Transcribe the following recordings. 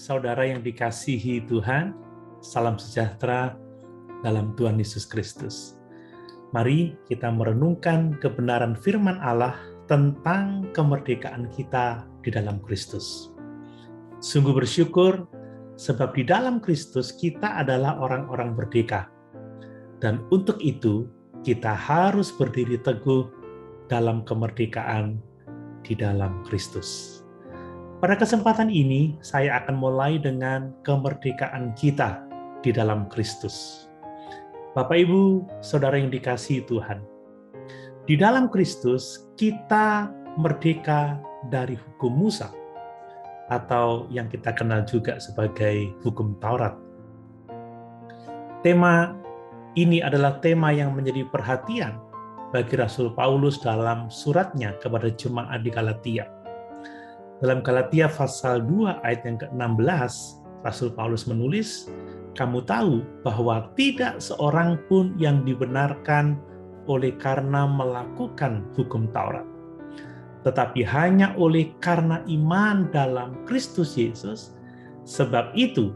saudara yang dikasihi Tuhan, salam sejahtera dalam Tuhan Yesus Kristus. Mari kita merenungkan kebenaran firman Allah tentang kemerdekaan kita di dalam Kristus. Sungguh bersyukur sebab di dalam Kristus kita adalah orang-orang merdeka. Dan untuk itu kita harus berdiri teguh dalam kemerdekaan di dalam Kristus. Pada kesempatan ini, saya akan mulai dengan kemerdekaan kita di dalam Kristus. Bapak, Ibu, Saudara yang dikasihi Tuhan, di dalam Kristus kita merdeka dari hukum Musa, atau yang kita kenal juga sebagai hukum Taurat. Tema ini adalah tema yang menjadi perhatian bagi Rasul Paulus dalam suratnya kepada jemaat di Galatia. Dalam Galatia pasal 2 ayat yang ke-16, Rasul Paulus menulis, "Kamu tahu bahwa tidak seorang pun yang dibenarkan oleh karena melakukan hukum Taurat, tetapi hanya oleh karena iman dalam Kristus Yesus. Sebab itu,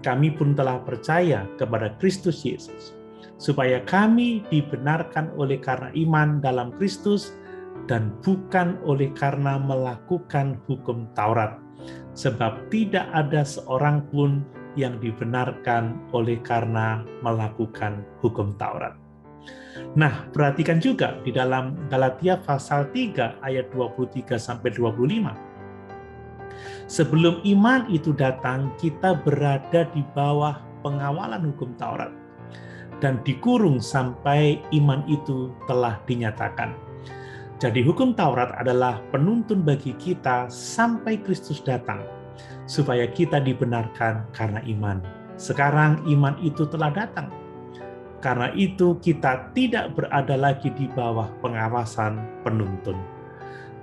kami pun telah percaya kepada Kristus Yesus, supaya kami dibenarkan oleh karena iman dalam Kristus dan bukan oleh karena melakukan hukum Taurat. Sebab tidak ada seorang pun yang dibenarkan oleh karena melakukan hukum Taurat." Nah, perhatikan juga di dalam Galatia pasal 3 ayat 23-25. Sebelum iman itu datang, kita berada di bawah pengawalan hukum Taurat dan dikurung sampai iman itu telah dinyatakan. Jadi hukum Taurat adalah penuntun bagi kita sampai Kristus datang, supaya kita dibenarkan karena iman. Sekarang iman itu telah datang. Karena itu kita tidak berada lagi di bawah pengawasan penuntun.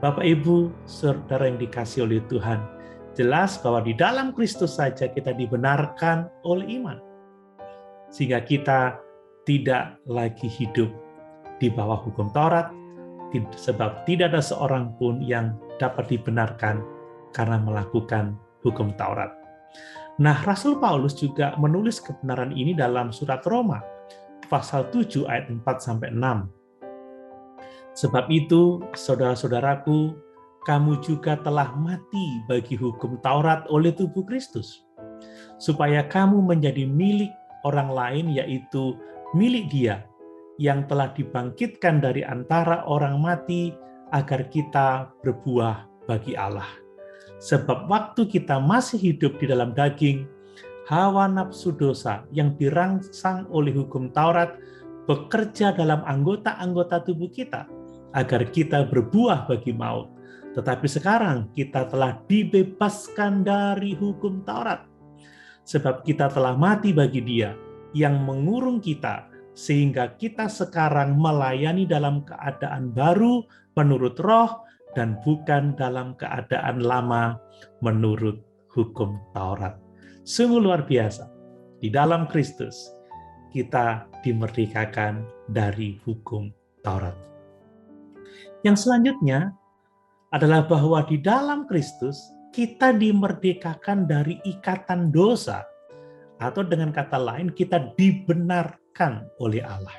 Bapak, Ibu, Saudara yang dikasihi oleh Tuhan, jelas bahwa di dalam Kristus saja kita dibenarkan oleh iman. Sehingga kita tidak lagi hidup di bawah hukum Taurat, sebab tidak ada seorang pun yang dapat dibenarkan karena melakukan hukum Taurat. Nah, Rasul Paulus juga menulis kebenaran ini dalam surat Roma, pasal 7 ayat 4-6. "Sebab itu, saudara-saudaraku, kamu juga telah mati bagi hukum Taurat oleh tubuh Kristus, supaya kamu menjadi milik orang lain, yaitu milik Dia yang telah dibangkitkan dari antara orang mati, agar kita berbuah bagi Allah. Sebab waktu kita masih hidup di dalam daging, hawa nafsu dosa yang dirangsang oleh hukum Taurat bekerja dalam anggota-anggota tubuh kita, agar kita berbuah bagi maut. Tetapi sekarang kita telah dibebaskan dari hukum Taurat, sebab kita telah mati bagi Dia yang mengurung kita, sehingga kita sekarang melayani dalam keadaan baru menurut roh dan bukan dalam keadaan lama menurut hukum Taurat." Sungguh luar biasa. Di dalam Kristus kita dimerdekakan dari hukum Taurat. Yang selanjutnya adalah bahwa di dalam Kristus kita dimerdekakan dari ikatan dosa, atau dengan kata lain kita dibenarkan oleh Allah.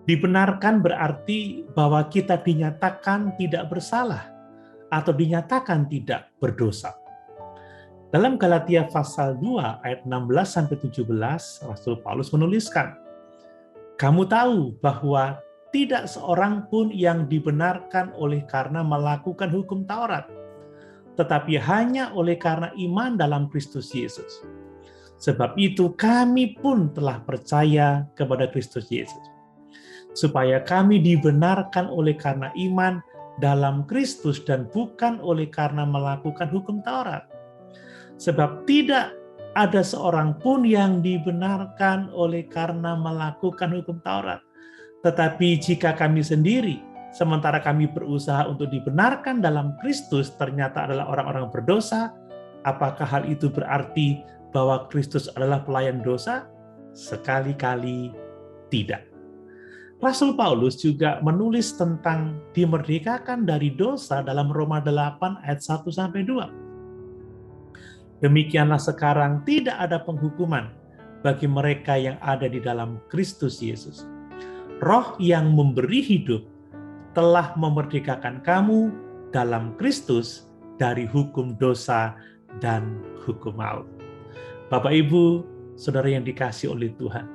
Dibenarkan berarti bahwa kita dinyatakan tidak bersalah atau dinyatakan tidak berdosa. Dalam Galatia pasal 2 ayat 16-17, Rasul Paulus menuliskan, "Kamu tahu bahwa tidak seorang pun yang dibenarkan oleh karena melakukan hukum Taurat, tetapi hanya oleh karena iman dalam Kristus Yesus. Sebab itu kami pun telah percaya kepada Kristus Yesus, supaya kami dibenarkan oleh karena iman dalam Kristus dan bukan oleh karena melakukan hukum Taurat. Sebab tidak ada seorang pun yang dibenarkan oleh karena melakukan hukum Taurat. Tetapi jika kami sendiri, sementara kami berusaha untuk dibenarkan dalam Kristus, ternyata adalah orang-orang berdosa, apakah hal itu berarti bahwa Kristus adalah pelayan dosa? Sekali-kali tidak. Rasul Paulus juga menulis tentang dimerdekakan dari dosa dalam Roma 8 ayat 1-2. Demikianlah sekarang tidak ada penghukuman bagi mereka yang ada di dalam Kristus Yesus. Roh yang memberi hidup telah memerdekakan kamu dalam Kristus dari hukum dosa dan hukum maut. Bapak, Ibu, saudara yang dikasihi oleh Tuhan,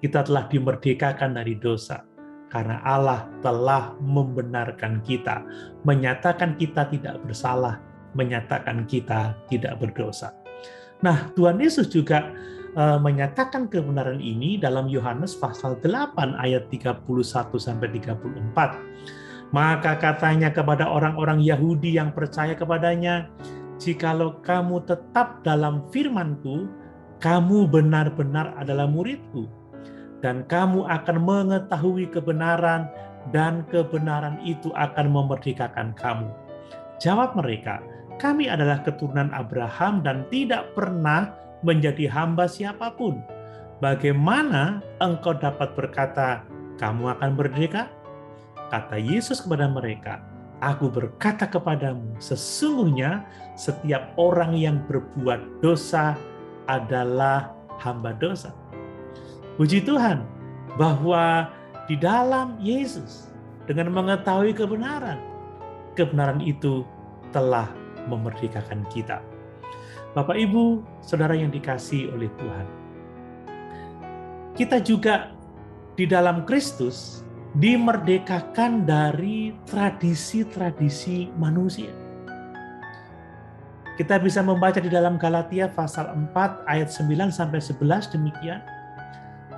kita telah dimerdekakan dari dosa karena Allah telah membenarkan kita, menyatakan kita tidak bersalah, menyatakan kita tidak berdosa. Nah, Tuhan Yesus juga menyatakan kebenaran ini dalam Yohanes pasal 8 ayat 31 sampai 34. Maka katanya kepada orang-orang Yahudi yang percaya kepadanya, "Jikalau kamu tetap dalam firman-Ku, kamu benar-benar adalah murid-Ku, dan kamu akan mengetahui kebenaran, dan kebenaran itu akan memerdekakan kamu." Jawab mereka, "Kami adalah keturunan Abraham dan tidak pernah menjadi hamba siapapun. Bagaimana engkau dapat berkata, kamu akan merdeka?" Kata Yesus kepada mereka, "Aku berkata kepadamu, sesungguhnya setiap orang yang berbuat dosa adalah hamba dosa." Puji Tuhan bahwa di dalam Yesus, dengan mengetahui kebenaran itu telah memerdekakan kita. Bapak, Ibu, saudara yang dikasihi oleh Tuhan, kita juga di dalam Kristus dimerdekakan dari tradisi-tradisi manusia. Kita bisa membaca di dalam Galatia pasal 4 ayat 9 sampai 11 demikian.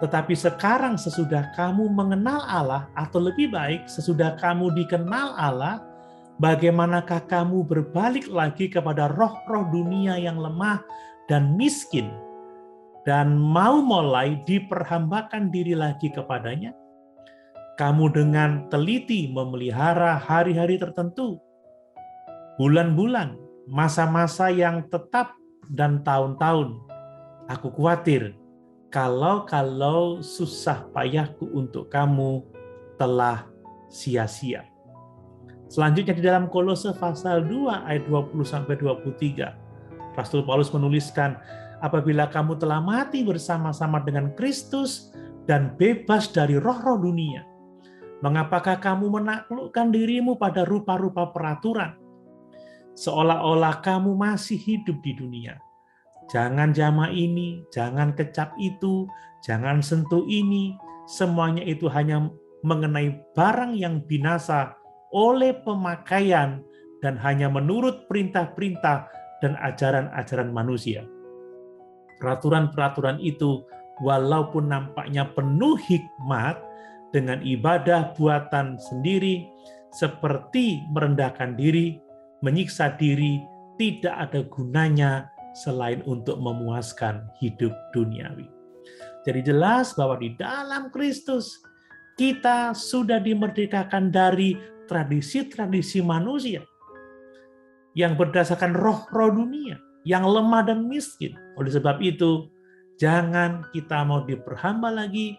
"Tetapi sekarang sesudah kamu mengenal Allah, atau lebih baik sesudah kamu dikenal Allah, bagaimanakah kamu berbalik lagi kepada roh-roh dunia yang lemah dan miskin dan mau mulai diperhambakan diri lagi kepadanya? Kamu dengan teliti memelihara hari-hari tertentu, bulan-bulan, masa-masa yang tetap, dan tahun-tahun. Aku khawatir kalau susah payahku untuk kamu telah sia-sia." Selanjutnya di dalam Kolose pasal 2 ayat 20-23, Rasul Paulus menuliskan, "Apabila kamu telah mati bersama-sama dengan Kristus dan bebas dari roh-roh dunia, mengapakah kamu menaklukkan dirimu pada rupa-rupa peraturan, seolah-olah kamu masih hidup di dunia? Jangan jamah ini, jangan kecap itu, jangan sentuh ini, semuanya itu hanya mengenai barang yang binasa oleh pemakaian dan hanya menurut perintah-perintah dan ajaran-ajaran manusia. Peraturan-peraturan itu walaupun nampaknya penuh hikmat, dengan ibadah buatan sendiri, seperti merendahkan diri, menyiksa diri, tidak ada gunanya selain untuk memuaskan hidup duniawi." Jadi jelas bahwa di dalam Kristus kita sudah dimerdekakan dari tradisi-tradisi manusia yang berdasarkan roh-roh dunia, yang lemah dan miskin. Oleh sebab itu, jangan kita mau diperhamba lagi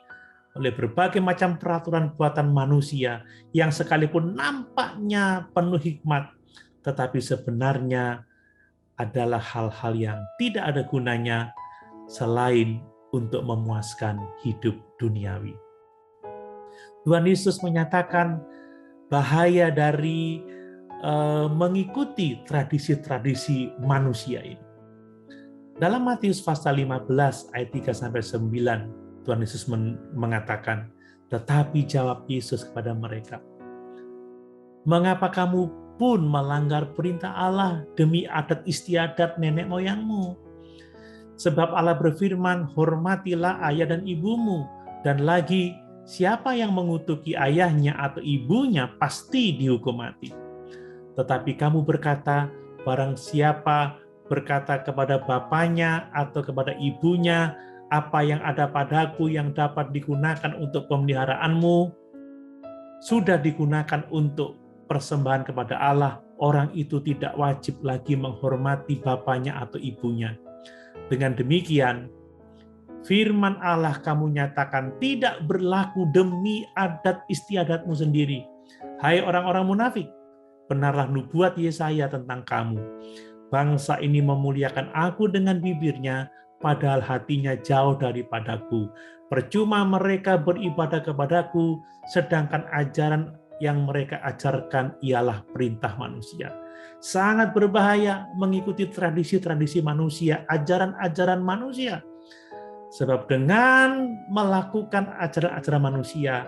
oleh berbagai macam peraturan buatan manusia yang sekalipun nampaknya penuh hikmat, tetapi sebenarnya adalah hal-hal yang tidak ada gunanya selain untuk memuaskan hidup duniawi. Tuhan Yesus menyatakan bahaya dari mengikuti tradisi-tradisi manusia ini. Dalam Matius pasal 15 ayat 3-9, Tuhan Yesus mengatakan, "Tetapi jawab Yesus kepada mereka, mengapa kamu pun melanggar perintah Allah demi adat istiadat nenek moyangmu? Sebab Allah berfirman, hormatilah ayah dan ibumu, dan lagi siapa yang mengutuki ayahnya atau ibunya pasti dihukum mati. Tetapi kamu berkata, barang siapa berkata kepada bapaknya atau kepada ibunya, apa yang ada padaku yang dapat digunakan untuk pemeliharaanmu, sudah digunakan untuk persembahan kepada Allah, orang itu tidak wajib lagi menghormati bapaknya atau ibunya. Dengan demikian, firman Allah kamu nyatakan tidak berlaku demi adat istiadatmu sendiri. Hai orang-orang munafik, benarlah nubuat Yesaya tentang kamu. Bangsa ini memuliakan aku dengan bibirnya, padahal hatinya jauh daripadaku. Percuma mereka beribadah kepadaku, sedangkan ajaran yang mereka ajarkan ialah perintah manusia. Sangat berbahaya mengikuti tradisi-tradisi manusia, ajaran-ajaran manusia. Sebab dengan melakukan ajaran-ajaran manusia,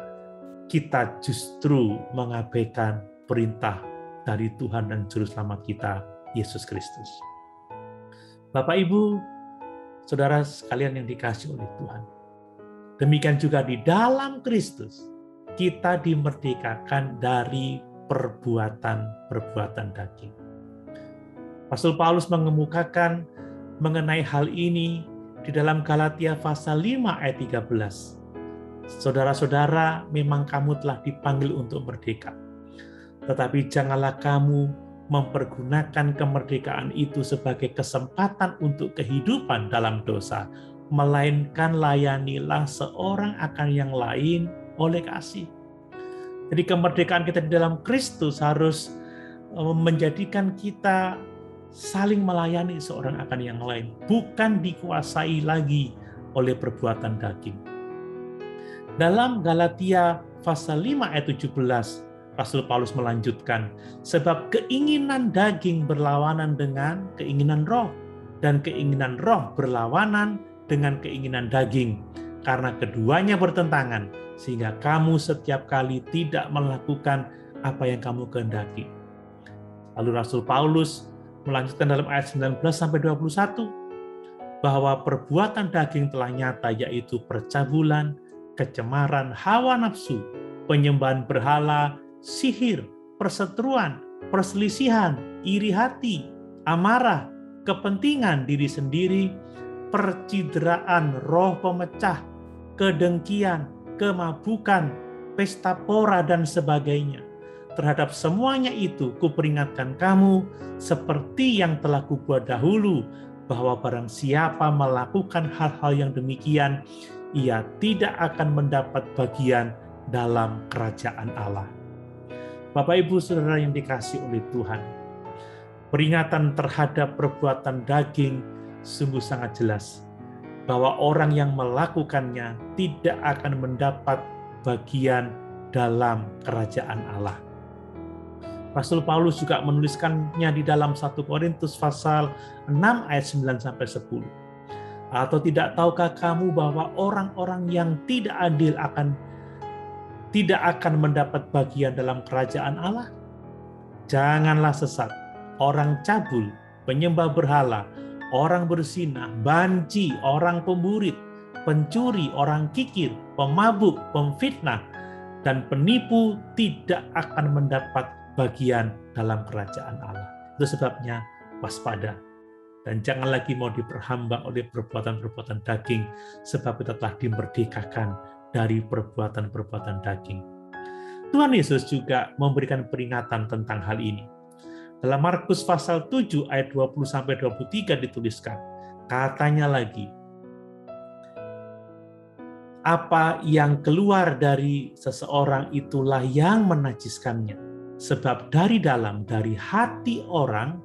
kita justru mengabaikan perintah dari Tuhan dan Juru Selamat kita, Yesus Kristus. Bapak, Ibu, saudara sekalian yang dikasihi oleh Tuhan. Demikian juga di dalam Kristus, kita dimerdekakan dari perbuatan-perbuatan daging. Rasul Paulus mengemukakan mengenai hal ini di dalam Galatia pasal 5 ayat 13. Saudara-saudara, memang kamu telah dipanggil untuk merdeka. Tetapi janganlah kamu mempergunakan kemerdekaan itu sebagai kesempatan untuk kehidupan dalam dosa, melainkan layanilah seorang akan yang lain oleh kasih. Jadi kemerdekaan kita di dalam Kristus harus menjadikan kita saling melayani seorang akan yang lain, bukan dikuasai lagi oleh perbuatan daging. Dalam Galatia pasal 5 ayat 17, Rasul Paulus melanjutkan, sebab keinginan daging berlawanan dengan keinginan roh, dan keinginan roh berlawanan dengan keinginan daging, karena keduanya bertentangan, sehingga kamu setiap kali tidak melakukan apa yang kamu kehendaki. Lalu Rasul Paulus melanjutkan dalam ayat 19-21, bahwa perbuatan daging telah nyata, yaitu percabulan, kecemaran, hawa nafsu, penyembahan berhala, sihir, perseteruan, perselisihan, iri hati, amarah, kepentingan diri sendiri, percideraan, roh pemecah, kedengkian, kemabukan, pesta pora, dan sebagainya. Terhadap semuanya itu kuperingatkan kamu, seperti yang telah kubuat dahulu, bahwa barang siapa melakukan hal-hal yang demikian, ia tidak akan mendapat bagian dalam kerajaan Allah. Bapak, Ibu, saudara yang dikasihi oleh Tuhan, peringatan terhadap perbuatan daging sungguh sangat jelas, bahwa orang yang melakukannya tidak akan mendapat bagian dalam kerajaan Allah. Rasul Paulus juga menuliskannya di dalam 1 Korintus pasal 6 ayat 9-10. Atau tidak tahukah kamu bahwa orang-orang yang tidak adil tidak akan mendapat bagian dalam kerajaan Allah? Janganlah sesat. Orang cabul, penyembah berhala, orang berzinah, banci, orang pemburit, pencuri, orang kikir, pemabuk, pemfitnah, dan penipu tidak akan mendapat bagian dalam kerajaan Allah. Itu sebabnya waspada. Dan jangan lagi mau diperhamba oleh perbuatan-perbuatan daging, sebab kita telah dimerdekakan dari perbuatan-perbuatan daging. Tuhan Yesus juga memberikan peringatan tentang hal ini. Dalam Markus pasal 7 ayat 20-23 dituliskan, katanya lagi, apa yang keluar dari seseorang itulah yang menajiskannya. Sebab dari dalam, dari hati orang,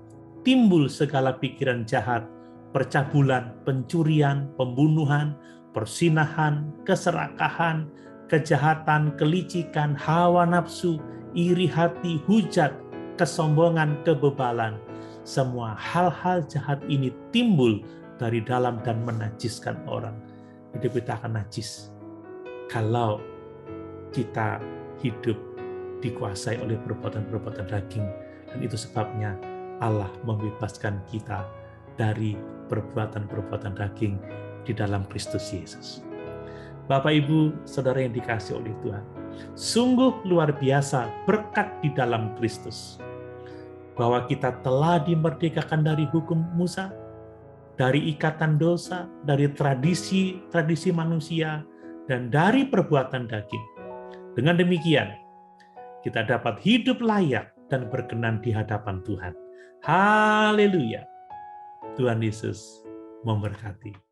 timbul segala pikiran jahat, percabulan, pencurian, pembunuhan, persinahan, keserakahan, kejahatan, kelicikan, hawa nafsu, iri hati, hujat, kesombongan, kebebalan. Semua hal-hal jahat ini timbul dari dalam dan menajiskan orang. Hidup kita akan najis kalau kita hidup dikuasai oleh perbuatan-perbuatan daging. Dan itu sebabnya Allah membebaskan kita dari perbuatan-perbuatan daging di dalam Kristus Yesus. Bapak, Ibu, saudara yang dikasihi oleh Tuhan, sungguh luar biasa berkat di dalam Kristus, bahwa kita telah dimerdekakan dari hukum Musa, dari ikatan dosa, dari tradisi manusia, dan dari perbuatan daging. Dengan demikian, kita dapat hidup layak dan berkenan di hadapan Tuhan. Haleluya. Tuhan Yesus memberkati.